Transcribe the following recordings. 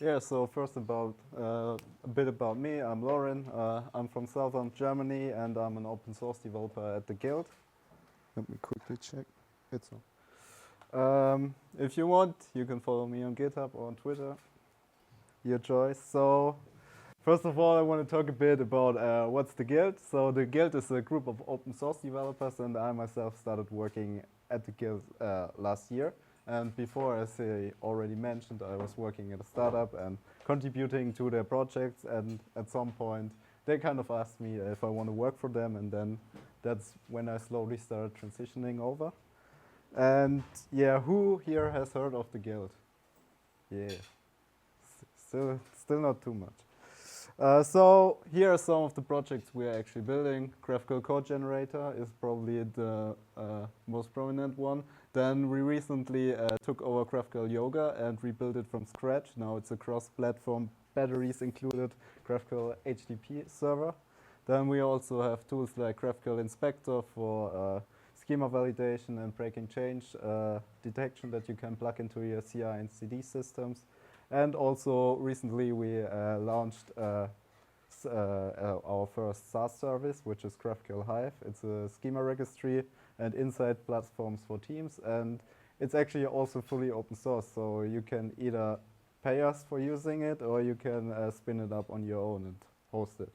Yeah, so first a bit about me. I'm Laurin. I'm from southern Germany and I'm an open source developer at the Guild. Let me quickly check. It's on. If you want, you can follow me on GitHub or on Twitter. Your choice. So, first of all, I want to talk a bit about what's the Guild. So the Guild is a group of open source developers, and I myself started working at the Guild last year. And before, as I already mentioned, I was working at a startup and contributing to their projects. And at some point, they kind of asked me if I want to work for them. And then that's when I slowly started transitioning over. And yeah, who here has heard of the Guild? Yeah, still not too much. So here are some of the projects we are actually building. GraphQL Code Generator is probably the most prominent one. Then we recently took over GraphQL Yoga and rebuilt it from scratch. Now it's a cross-platform, batteries included, GraphQL HTTP server. Then we also have tools like GraphQL Inspector for schema validation and breaking change detection that you can plug into your CI and CD systems. And also recently we launched our first SaaS service, which is GraphQL Hive. It's a schema registry and insight platforms for teams, and it's actually also fully open source, so you can either pay us for using it or you can spin it up on your own and host it.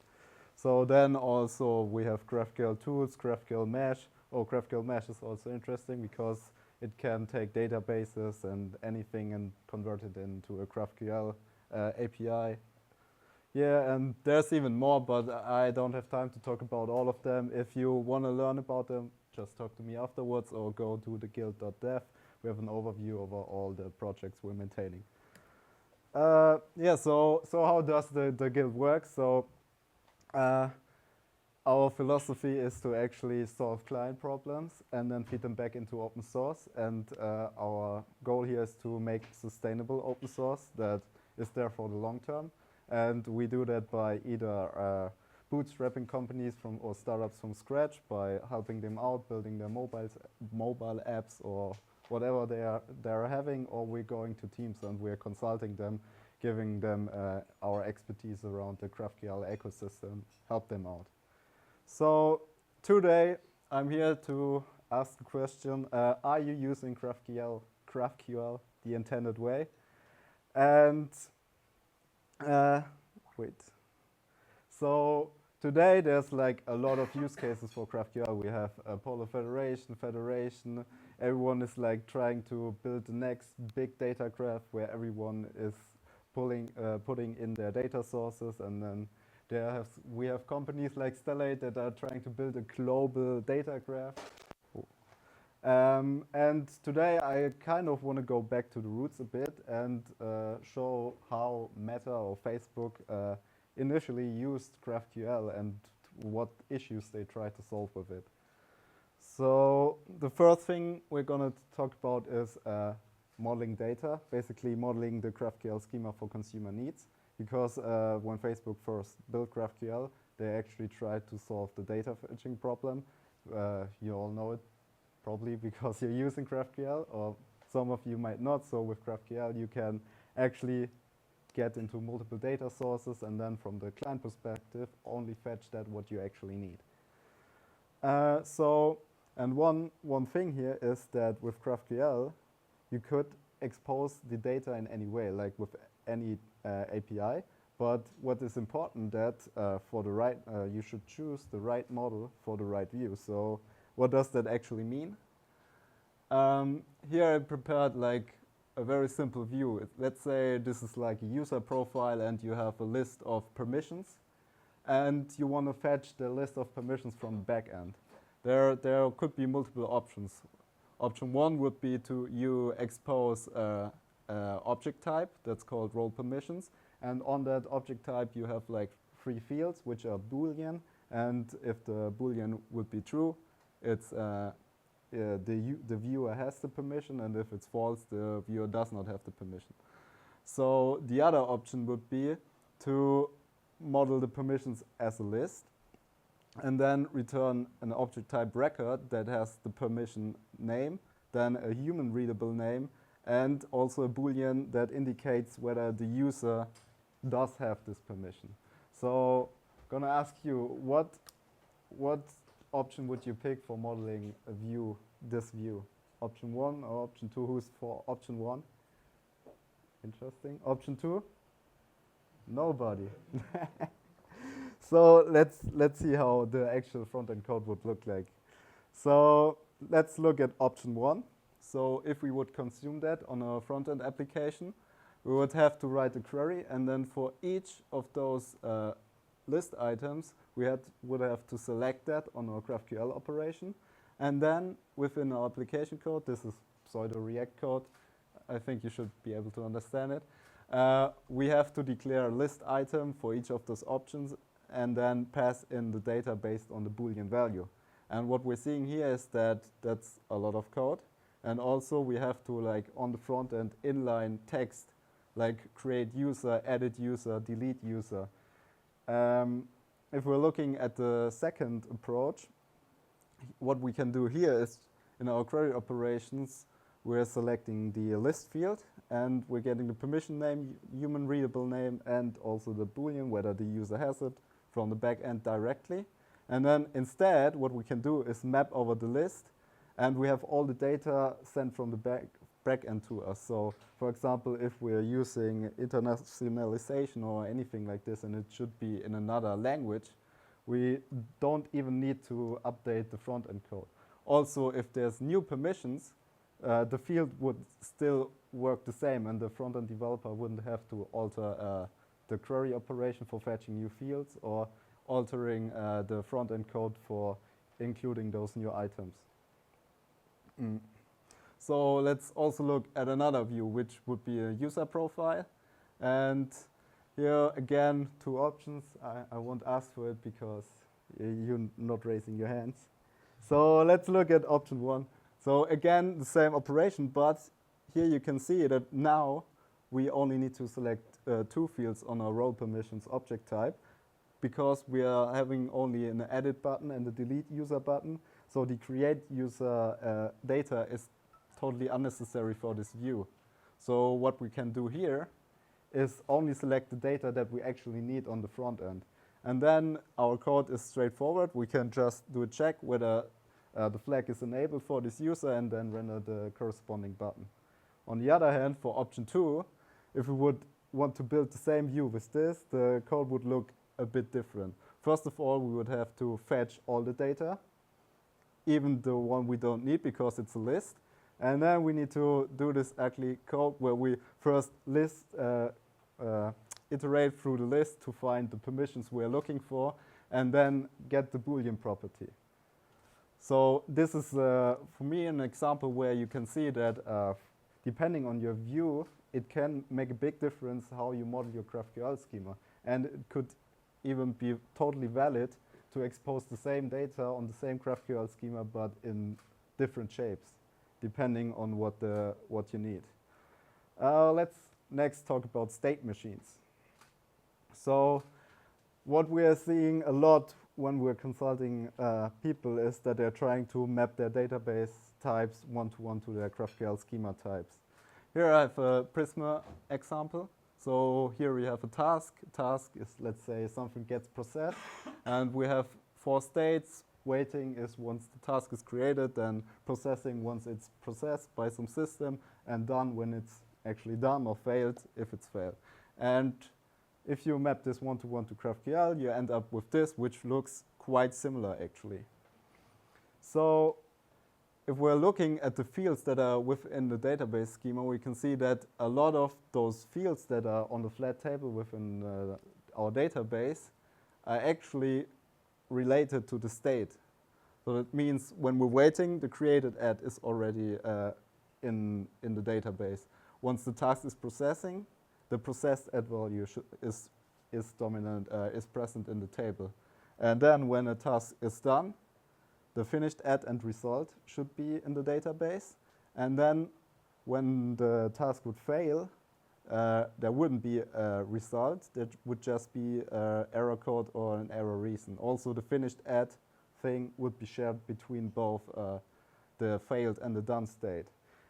So then also we have GraphQL tools, GraphQL Mesh. Oh, GraphQL Mesh is also interesting because it can take databases and anything and convert it into a GraphQL API. Yeah, and there's even more, but I don't have time to talk about all of them. If you want to learn about them, just talk to me afterwards or go to theguild.dev. We have an overview over all the projects we're maintaining. Yeah, so how does the Guild work? So our philosophy is to actually solve client problems and then feed them back into open source. And our goal here is to make sustainable open source that is there for the long term. And we do that by either bootstrapping companies or startups from scratch by helping them out, building their mobile apps or whatever they're having, or we're going to teams and we're consulting them, giving them our expertise around the GraphQL ecosystem, help them out. So today I'm here to ask the question, are you using GraphQL the intended way? And so today there's like a lot of use cases for GraphQL. We have polar federation. Everyone is like trying to build the next big data graph where everyone is putting in their data sources, and then we have companies like Stellate that are trying to build a global data graph. And today I kind of want to go back to the roots a bit and show how Meta or Facebook initially used GraphQL and what issues they tried to solve with it. So the first thing we're going to talk about is modeling data, basically modeling the GraphQL schema for consumer needs. Because when Facebook first built GraphQL, they actually tried to solve the data fetching problem. You all know it probably because you're using GraphQL, or some of you might not. So with GraphQL, you can actually get into multiple data sources and then from the client perspective, only fetch that what you actually need. And one thing here is that with GraphQL, you could expose the data in any way, like with any API. But what is important that for the right, you should choose the right model for the right view. So what does that actually mean? Here I prepared like a very simple view. Let's say this is like a user profile and you have a list of permissions and you want to fetch the list of permissions from the backend. There could be multiple options. Option one would be you expose object type that's called role permissions, and on that object type you have like 3 fields which are Boolean, and if the Boolean would be true, it's the viewer has the permission, and if it's false, the viewer does not have the permission. So the other option would be to model the permissions as a list and then return an object type record that has the permission name, then a human readable name, and also a Boolean that indicates whether the user does have this permission. So I'm gonna ask you, what option would you pick for modeling a view, this view? Option 1 or option 2? Who's for option 1? Interesting. Option 2? Nobody. So let's see how the actual front-end code would look like. So let's look at option 1. So if we would consume that on a front-end application, we would have to write a query, and then for each of those list items, we would have to select that on our GraphQL operation. And then within our application code, this is pseudo-React code, I think you should be able to understand it. We have to declare a list item for each of those options and then pass in the data based on the Boolean value. And what we're seeing here is that that's a lot of code. And also we have to, like, on the front end, inline text, like create user, edit user, delete user. If we're looking at the second approach, what we can do here is in our query operations, we're selecting the list field and we're getting the permission name, human readable name, and also the Boolean, whether the user has it, from the back end directly. And then instead, what we can do is map over the list, and we have all the data sent from the back end to us. So, for example, if we're using internationalization or anything like this, and it should be in another language, we don't even need to update the front-end code. Also, if there's new permissions, the field would still work the same, and the front-end developer wouldn't have to alter the query operation for fetching new fields or altering the front-end code for including those new items. So let's also look at another view, which would be a user profile. And here again, 2 options. I won't ask for it because you're not raising your hands. So let's look at option 1. So again, the same operation, but here you can see that now we only need to select 2 fields on our role permissions object type, because we are having only an edit button and a delete user button. So the create user data is totally unnecessary for this view. So what we can do here is only select the data that we actually need on the front end. And then our code is straightforward. We can just do a check whether the flag is enabled for this user and then render the corresponding button. On the other hand, for option 2, if we would want to build the same view with this, the code would look a bit different. First of all, we would have to fetch all the data, even the one we don't need because it's a list. And then we need to do this ugly code where we first iterate through the list to find the permissions we're looking for, and then get the Boolean property. So this is, for me, an example where you can see that depending on your view, it can make a big difference how you model your GraphQL schema. And it could even be totally valid to expose the same data on the same GraphQL schema, but in different shapes, depending on what you need. Let's next talk about state machines. So what we are seeing a lot when we're consulting people is that they're trying to map their database types one-to-one to their GraphQL schema types. Here I have a Prisma example. So here we have a task. Task is, let's say, something gets processed, and we have 4 states. Waiting is once the task is created, then processing once it's processed by some system, and done when it's actually done, or failed if it's failed. And if you map this one-to-one to GraphQL, you end up with this, which looks quite similar actually. So if we're looking at the fields that are within the database schema, we can see that a lot of those fields that are on the flat table within our database are actually related to the state. So that means when we're waiting, the created add is already in the database. Once the task is processing, the processed add value is dominant, is present in the table. And then when a task is done, the finished add and result should be in the database. And then when the task would fail, there wouldn't be a result. There would just be error code or an error reason. Also, the finished add thing would be shared between both the failed and the done state.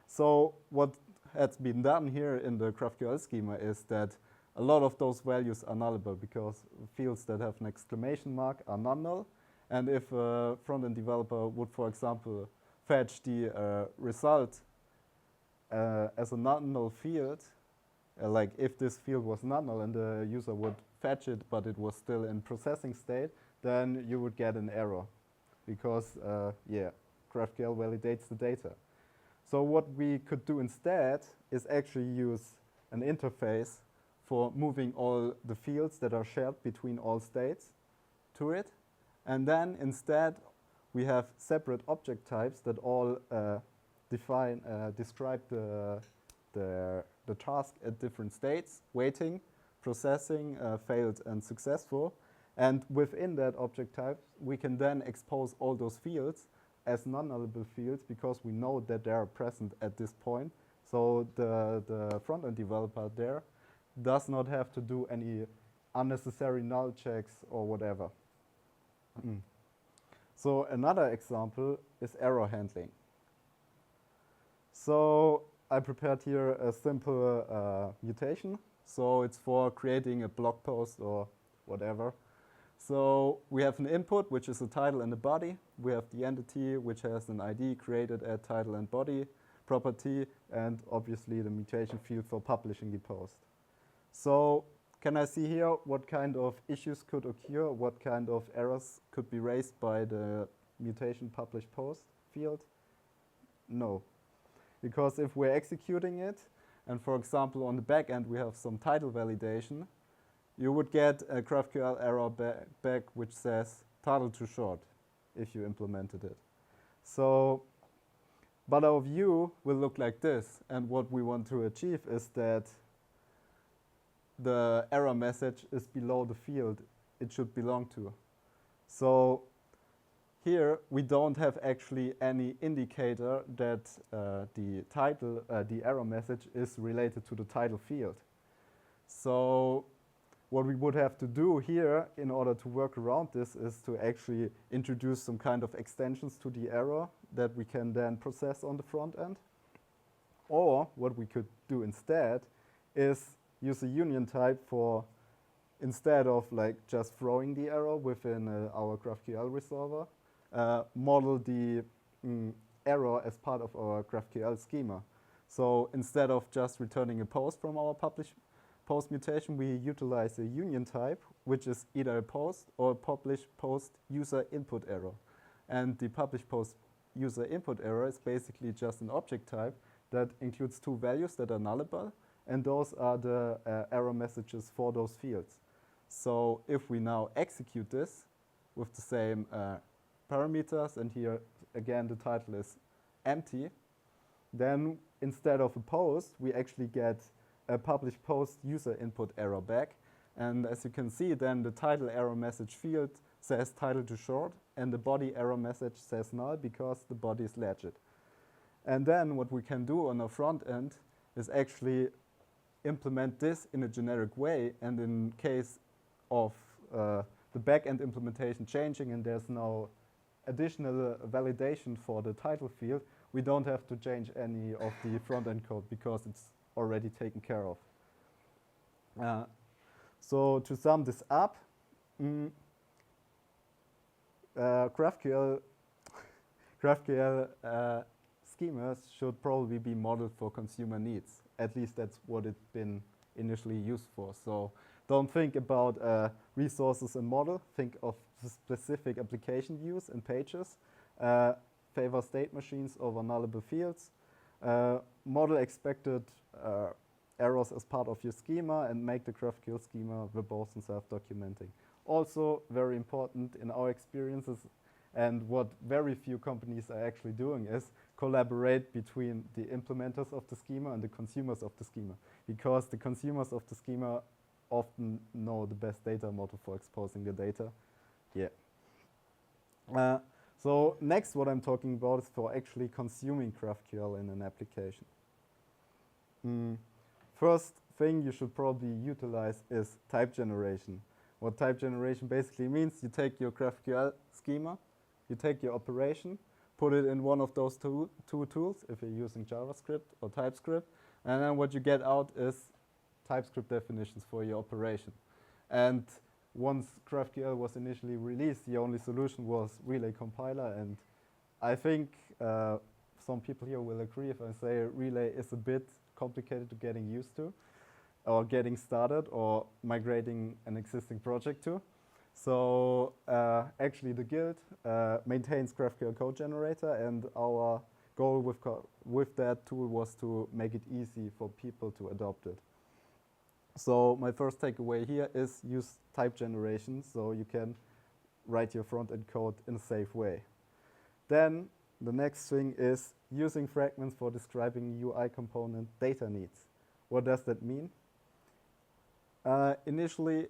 So what has been done here in the GraphQL schema is that a lot of those values are nullable because fields that have an exclamation mark are non-null. And if a front-end developer would, for example, fetch the result as a non-null field, like if this field was non-null and the user would fetch it, but it was still in processing state, then you would get an error because, yeah, GraphQL validates the data. So what we could do instead is actually use an interface for moving all the fields that are shared between all states to it. And then instead, we have separate object types that all describe the task at different states: waiting, processing, failed, and successful. And within that object type, we can then expose all those fields as non-nullable fields because we know that they are present at this point. So the front-end developer there does not have to do any unnecessary null checks or whatever. So another example is error handling. So I prepared here a simple mutation. So it's for creating a blog post or whatever. So we have an input, which is a title and a body. We have the entity, which has an ID created at title and body property, and obviously the mutation field for publishing the post. So can I see here what kind of issues could occur, what kind of errors could be raised by the mutation publish post field? No. Because if we're executing it, and for example on the back end we have some title validation, you would get a GraphQL error back which says title too short if you implemented it. So, but our view will look like this, and what we want to achieve is that the error message is below the field it should belong to. So here we don't have actually any indicator that the error message is related to the title field. So what we would have to do here in order to work around this is to actually introduce some kind of extensions to the error that we can then process on the front end. Or what we could do instead is use a union type for, instead of like just throwing the error within our GraphQL resolver, model the error as part of our GraphQL schema. So instead of just returning a post from our publish post mutation, we utilize a union type, which is either a post or a publish post user input error. And the publish post user input error is basically just an object type that includes two values that are nullable, and those are the error messages for those fields. So if we now execute this with the same parameters, and here again the title is empty, then instead of a post, we actually get a publish post user input error back. And as you can see, then the title error message field says title too short, and the body error message says null because the body is legit. And then what we can do on our front end is actually implement this in a generic way, and in case of the back-end implementation changing and there's no additional validation for the title field, we don't have to change any of the front-end code because it's already taken care of. So to sum this up, GraphQL schemas should probably be modeled for consumer needs. At least that's what it's been initially used for. So don't think about resources and model. Think of specific application use and pages. Favor state machines over nullable fields. Model expected errors as part of your schema, and make the GraphQL schema verbose and self-documenting. Also very important in our experiences, and what very few companies are actually doing, is collaborate between the implementers of the schema and the consumers of the schema, because the consumers of the schema often know the best data model for exposing the data. Yeah. So next, what I'm talking about is for actually consuming GraphQL in an application. First thing you should probably utilize is type generation. What type generation basically means, you take your GraphQL schema, you take your operation, put it in one of those two tools, if you're using JavaScript or TypeScript, And then what you get out is TypeScript definitions for your operation. And once GraphQL was initially released, the only solution was Relay compiler. And I think some people here will agree if I say Relay is a bit complicated to getting used to, or getting started, or migrating an existing project to. So actually the guild maintains GraphQL code generator, and our goal with that tool was to make it easy for people to adopt it. So my first takeaway here is use type generation so you can write your front-end code in a safe way. Then the next thing is using fragments for describing UI component data needs. What does that mean? Initially,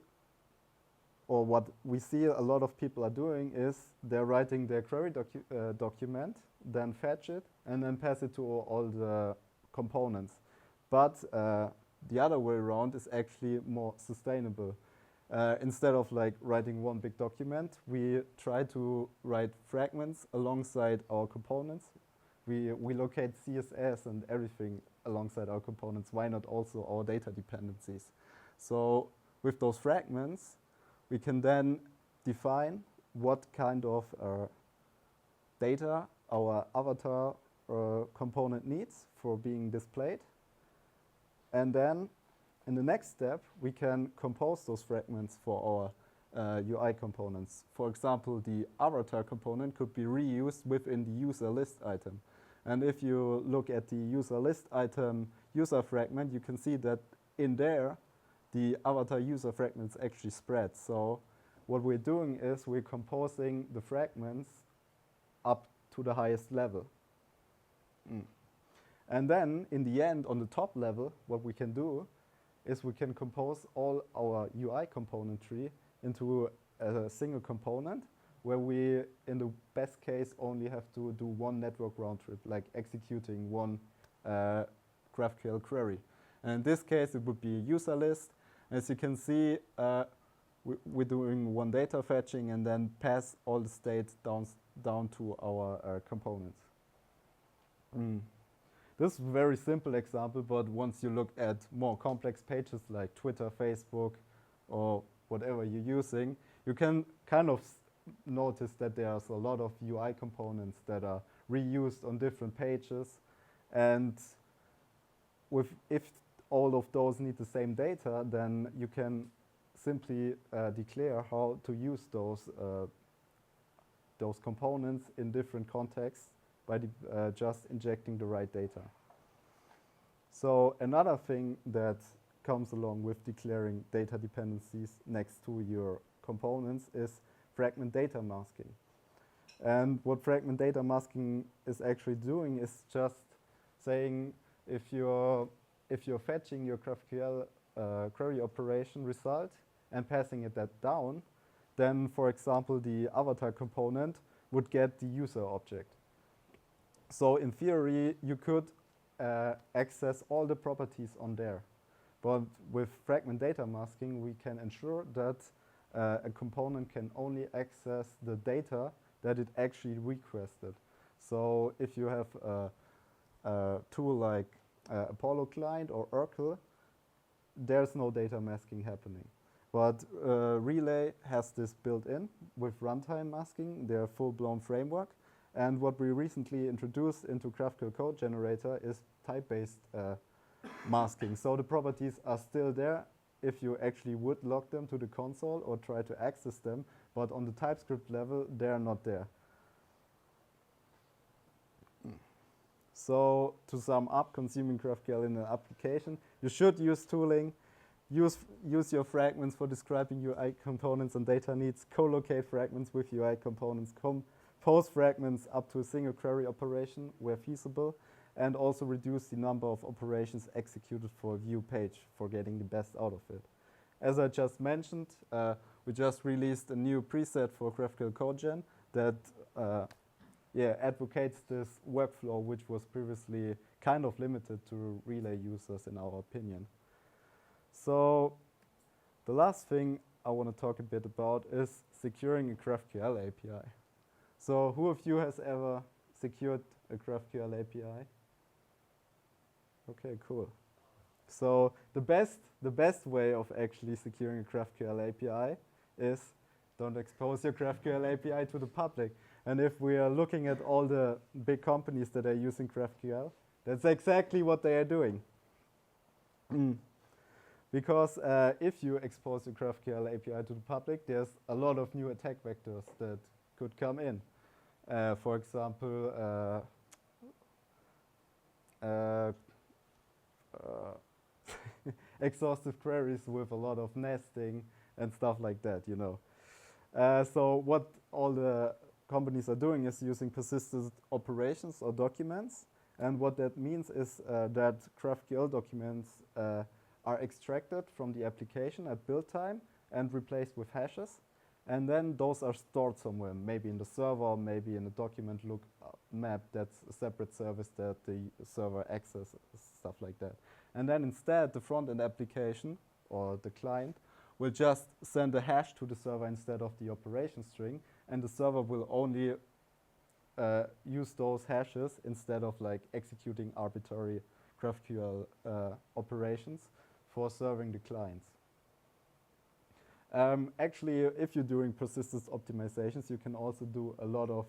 or what we see a lot of people are doing is they're writing their query document, then fetch it, and then pass it to all the components. But the other way around is actually more sustainable. Instead of like writing one big document, we try to write fragments alongside our components. We locate CSS and everything alongside our components. Why not also our data dependencies? So with those fragments, we can then define what kind of data our avatar component needs for being displayed. And then in the next step, we can compose those fragments for our UI components. For example, the avatar component could be reused within the user list item. And if you look at the user list item user fragment, you can see that in there, the avatar user fragments actually spread. So what we're doing is we're composing the fragments up to the highest level. And then in the end, on the top level, what we can do is we can compose all our UI component tree into a single component where we, in the best case, only have to do one network round trip, like executing one GraphQL query. And in this case, it would be a user list. As you can see, we're doing one data fetching and then pass all the state down to our components. This is a very simple example, but once you look at more complex pages like Twitter, Facebook, or whatever you're using, you can kind of notice that there's a lot of UI components that are reused on different pages. And if all of those need the same data, then you can simply declare how to use those components in different contexts by just injecting the right data. So another thing that comes along with declaring data dependencies next to your components is fragment data masking. And what fragment data masking is actually doing is just saying if you're fetching your GraphQL query operation result and passing that down, then, for example, the avatar component would get the user object. So in theory, you could access all the properties on there. But with fragment data masking, we can ensure that a component can only access the data that it actually requested. So if you have a tool like Apollo Client or Urkel, there's no data masking happening. But Relay has this built in with runtime masking, their full-blown framework. And what we recently introduced into GraphQL code generator is type-based masking. So the properties are still there if you actually would log them to the console or try to access them, but on the TypeScript level, they're not there. So to sum up, consuming GraphQL in an application, you should use tooling, use your fragments for describing UI components and data needs, co-locate fragments with UI components, compose fragments up to a single query operation where feasible, and also reduce the number of operations executed for a view page for getting the best out of it. As I just mentioned, we just released a new preset for GraphQL CodeGen that advocates this workflow, which was previously kind of limited to Relay users in our opinion. So the last thing I want to talk a bit about is securing a GraphQL API. So who of you has ever secured a GraphQL API? Okay, cool. So the best way of actually securing a GraphQL API is don't expose your GraphQL API to the public. And if we are looking at all the big companies that are using GraphQL, that's exactly what they are doing. Because if you expose your GraphQL API to the public, there's a lot of new attack vectors that could come in. For example, exhaustive queries with a lot of nesting and stuff like that, you know. So what all the companies are doing is using persistent operations or documents. And what that means is that GraphQL documents are extracted from the application at build time and replaced with hashes. And then those are stored somewhere, maybe in the server, maybe in a document look map that's a separate service that the server accesses, stuff like that. And then instead, the front-end application or the client will just send a hash to the server instead of the operation string, and the server will only use those hashes instead of like executing arbitrary GraphQL operations for serving the clients. Actually, if you're doing persistence optimizations, you can also do a lot of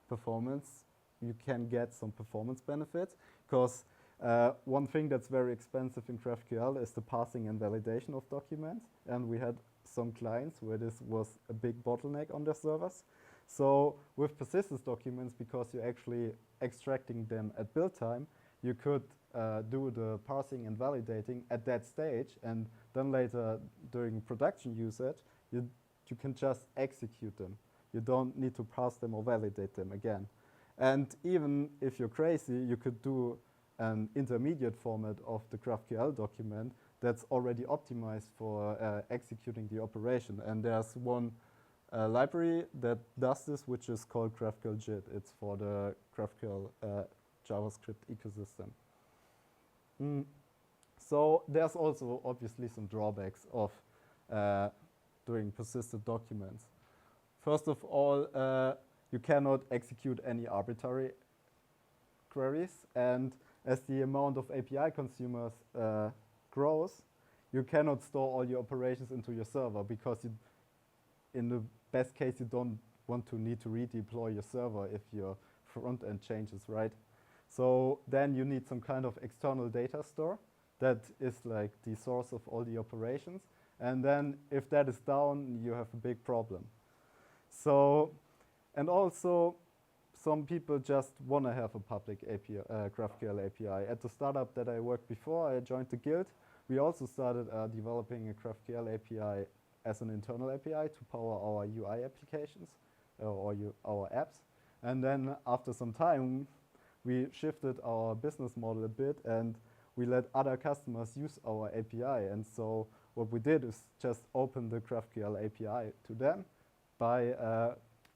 performance. You can get some performance benefits, because one thing that's very expensive in GraphQL is the parsing and validation of documents. And we had some clients where this was a big bottleneck on their servers. So with persistence documents, because you're actually extracting them at build time, you could do the parsing and validating at that stage, and then later during production usage, you can just execute them. You don't need to parse them or validate them again. And even if you're crazy, you could do an intermediate format of the GraphQL document that's already optimized for executing the operation. And there's one library that does this, which is called GraphQL JIT. It's for the GraphQL JavaScript ecosystem. So there's also obviously some drawbacks of doing persistent documents. First of all, you cannot execute any arbitrary queries, and as the amount of API consumers grows, you cannot store all your operations into your server, because in the best case, you don't want to need to redeploy your server if your front end changes, right? So then you need some kind of external data store that is like the source of all the operations. And then if that is down, you have a big problem. So, and also some people just want to have a public API, GraphQL API. At the startup that I worked before, I joined the guild. We also started developing a GraphQL API as an internal API to power our UI applications or our apps. And then after some time, we shifted our business model a bit, and we let other customers use our API. And so what we did is just open the GraphQL API to them by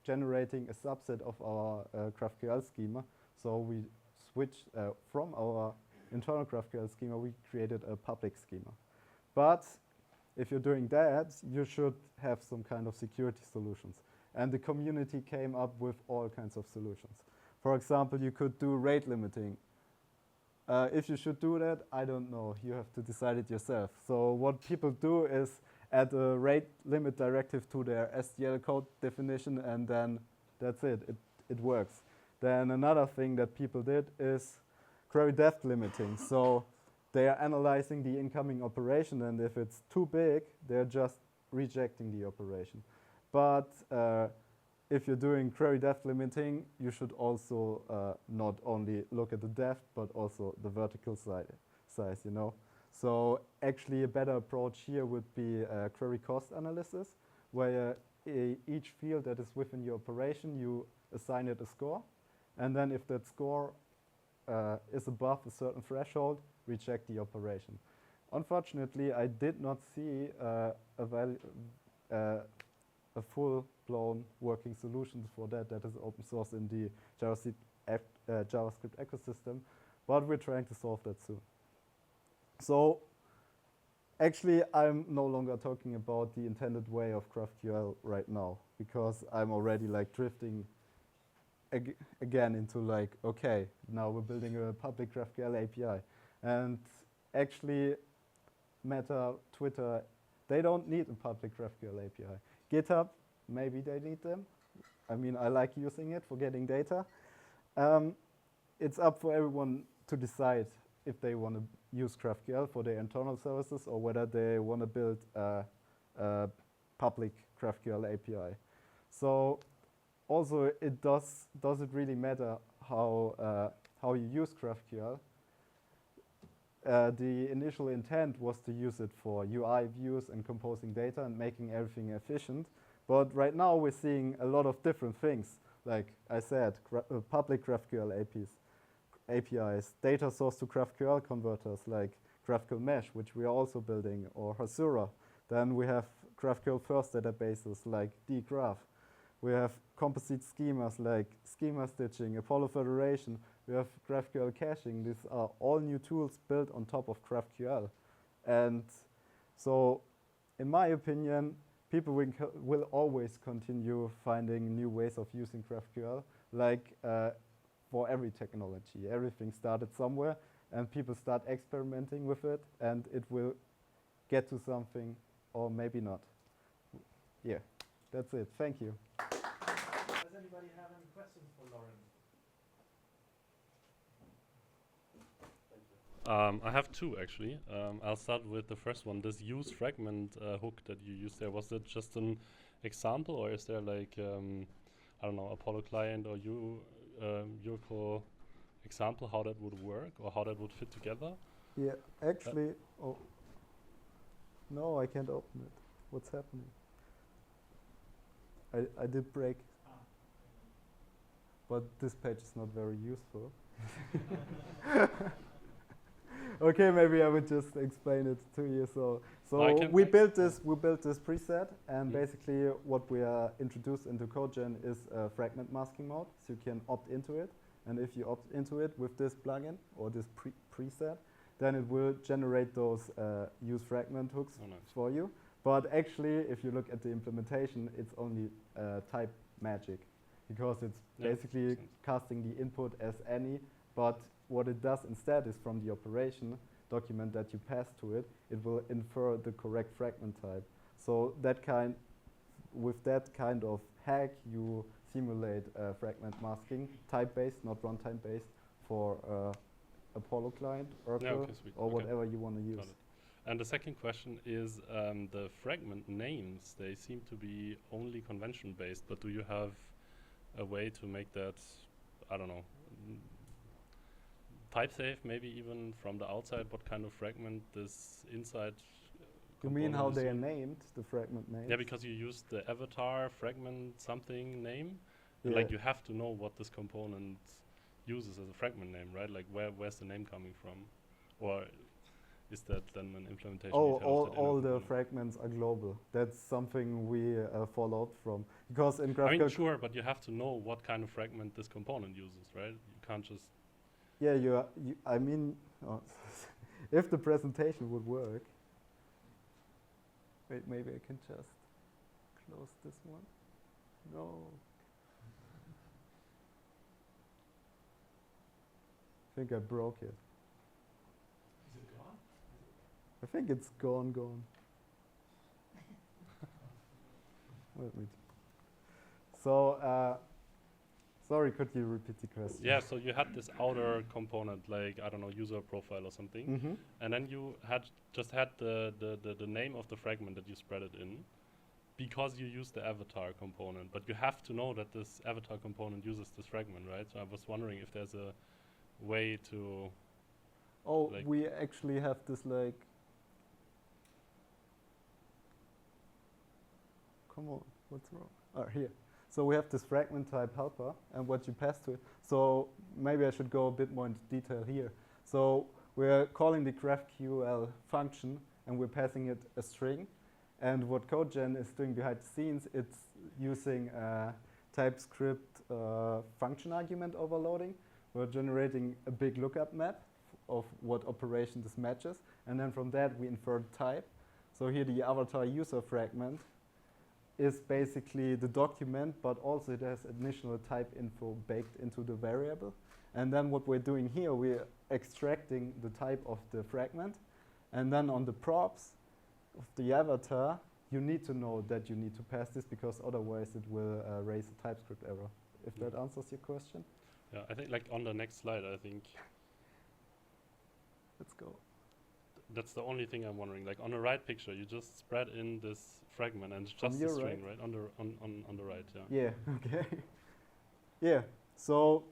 generating a subset of our GraphQL schema. So we switched from our internal GraphQL schema, we created a public schema. But if you're doing that, you should have some kind of security solutions. And the community came up with all kinds of solutions. For example, you could do rate limiting. If you should do that, I don't know. You have to decide it yourself. So what people do is add a rate limit directive to their SDL code definition, and then that's it. It works. Then another thing that people did is query depth limiting. So they are analyzing the incoming operation, and if it's too big, they're just rejecting the operation. But if you're doing query depth limiting, you should also not only look at the depth, but also the vertical size, you know. So actually a better approach here would be query cost analysis, where each field that is within your operation, you assign it a score. And then if that score is above a certain threshold, reject the operation. Unfortunately, I did not see a full-blown working solution for that is open source in the JavaScript ecosystem, but we're trying to solve that soon. So actually, I'm no longer talking about the intended way of GraphQL right now, because I'm already like drifting again into like, okay, now we're building a public GraphQL API. And actually, Meta, Twitter, they don't need a public GraphQL API. GitHub, maybe they need them. I mean, I like using it for getting data. It's up for everyone to decide if they want to use GraphQL for their internal services or whether they want to build a public GraphQL API. So also, does it really matter how you use GraphQL? The initial intent was to use it for UI views and composing data and making everything efficient. But right now we're seeing a lot of different things. Like I said, public GraphQL APIs, data source to GraphQL converters like GraphQL Mesh, which we are also building, or Hasura. Then we have GraphQL first databases like dgraph. We have composite schemas like schema stitching, Apollo federation. We have GraphQL caching. These are all new tools built on top of GraphQL. And so, in my opinion, people will always continue finding new ways of using GraphQL. Like for every technology, everything started somewhere, and people start experimenting with it, and it will get to something, or maybe not. Yeah, that's it. Thank you. Does anybody have any questions for Laurin? I have two actually. I'll start with the first one. This use fragment hook that you used there, was it just an example, or is there like I don't know, Apollo client or Yurko example how that would work or how that would fit together? Yeah, actually, oh no, I can't open it. What's happening? I did break, but this page is not very useful. Okay, maybe I would just explain it to you. So we built this preset, and basically what we are introduced into CodeGen is a fragment masking mode, so you can opt into it. And if you opt into it with this plugin or this preset, then it will generate those use fragment hooks for you. But actually, if you look at the implementation, it's only type magic, because it's basically casting the input as any, but what it does instead is from the operation document that you pass to it, it will infer the correct fragment type. So with that kind of hack, you simulate fragment masking, type-based, not runtime-based, for Apollo client, Oracle, or whatever you want to use. And the second question is the fragment names, they seem to be only convention-based, but do you have a way to make that, I don't know, type safe, maybe even from the outside, what kind of fragment this inside? You mean how they are named, the fragment names? Yeah, because you use the avatar fragment something name, yeah. And like you have to know what this component uses as a fragment name, right? Like where's the name coming from? Or is that then an implementation? Oh, all the fragments are global. That's something we followed from. Because in GraphQL... I mean, sure, but you have to know what kind of fragment this component uses, right? You can't just... Yeah, I mean, if the presentation would work. Wait, maybe I can just close this one. No. I think I broke it. Is it gone? I think it's gone. Let me. So, sorry, could you repeat the question? Yeah, so you had this outer component, like, I don't know, user profile or something. And then you just had the name of the fragment that you spread it in, because you use the avatar component. But you have to know that this avatar component uses this fragment, right? So I was wondering if there's a way to... Oh, like we actually have this, like... Come on, what's wrong? Oh, here. So we have this fragment type helper, and what you pass to it. So maybe I should go a bit more into detail here. So we're calling the GraphQL function, and we're passing it a string. And what CodeGen is doing behind the scenes, it's using TypeScript function argument overloading. We're generating a big lookup map of what operation this matches, and then from that we infer the type. So here the avatar user fragment is basically the document, but also it has additional type info baked into the variable. And then what we're doing here, we're extracting the type of the fragment. And then on the props of the avatar, you need to know that you need to pass this, because otherwise it will raise a TypeScript error. If that answers your question. Yeah, I think like on the next slide, I think Let's go. that's the only thing I'm wondering. Like on the right picture, you just spread in this fragment and it's On just a your string, right? right? On the right, yeah. Yeah, okay. Yeah, so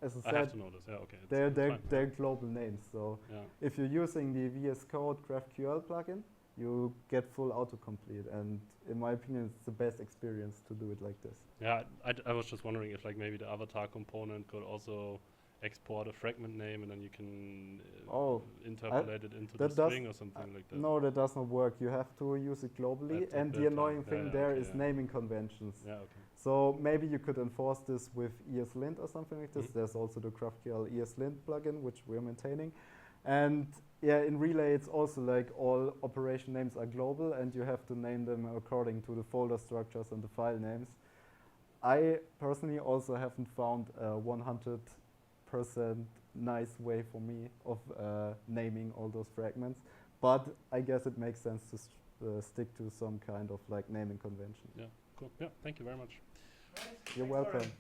as I I have said, to know this. Yeah, okay. they're fine. they're global names. So Yeah. if you're using the VS Code GraphQL plugin, you get full autocomplete, and in my opinion, it's the best experience to do it like this. Yeah, I was just wondering if like maybe the avatar component could also export a fragment name and then you can interpolate it into the that does- string or something like that. No, that does not work. You have to use it globally, At and that the time. annoying Yeah, thing yeah, there okay, is yeah. naming conventions. Yeah, okay. So maybe you could enforce this with ESLint or something like this. Mhm. There's also the GraphQL ESLint plugin, which we're maintaining. And yeah, in Relay, it's also like all operation names are global, and you have to name them according to the folder structures and the file names. I personally also haven't found a 100% nice way for me of naming all those fragments, but I guess it makes sense to stick to some kind of like naming convention. Yeah, cool. Yeah, thank you very much. Right. You're Thanks, Laurin. welcome.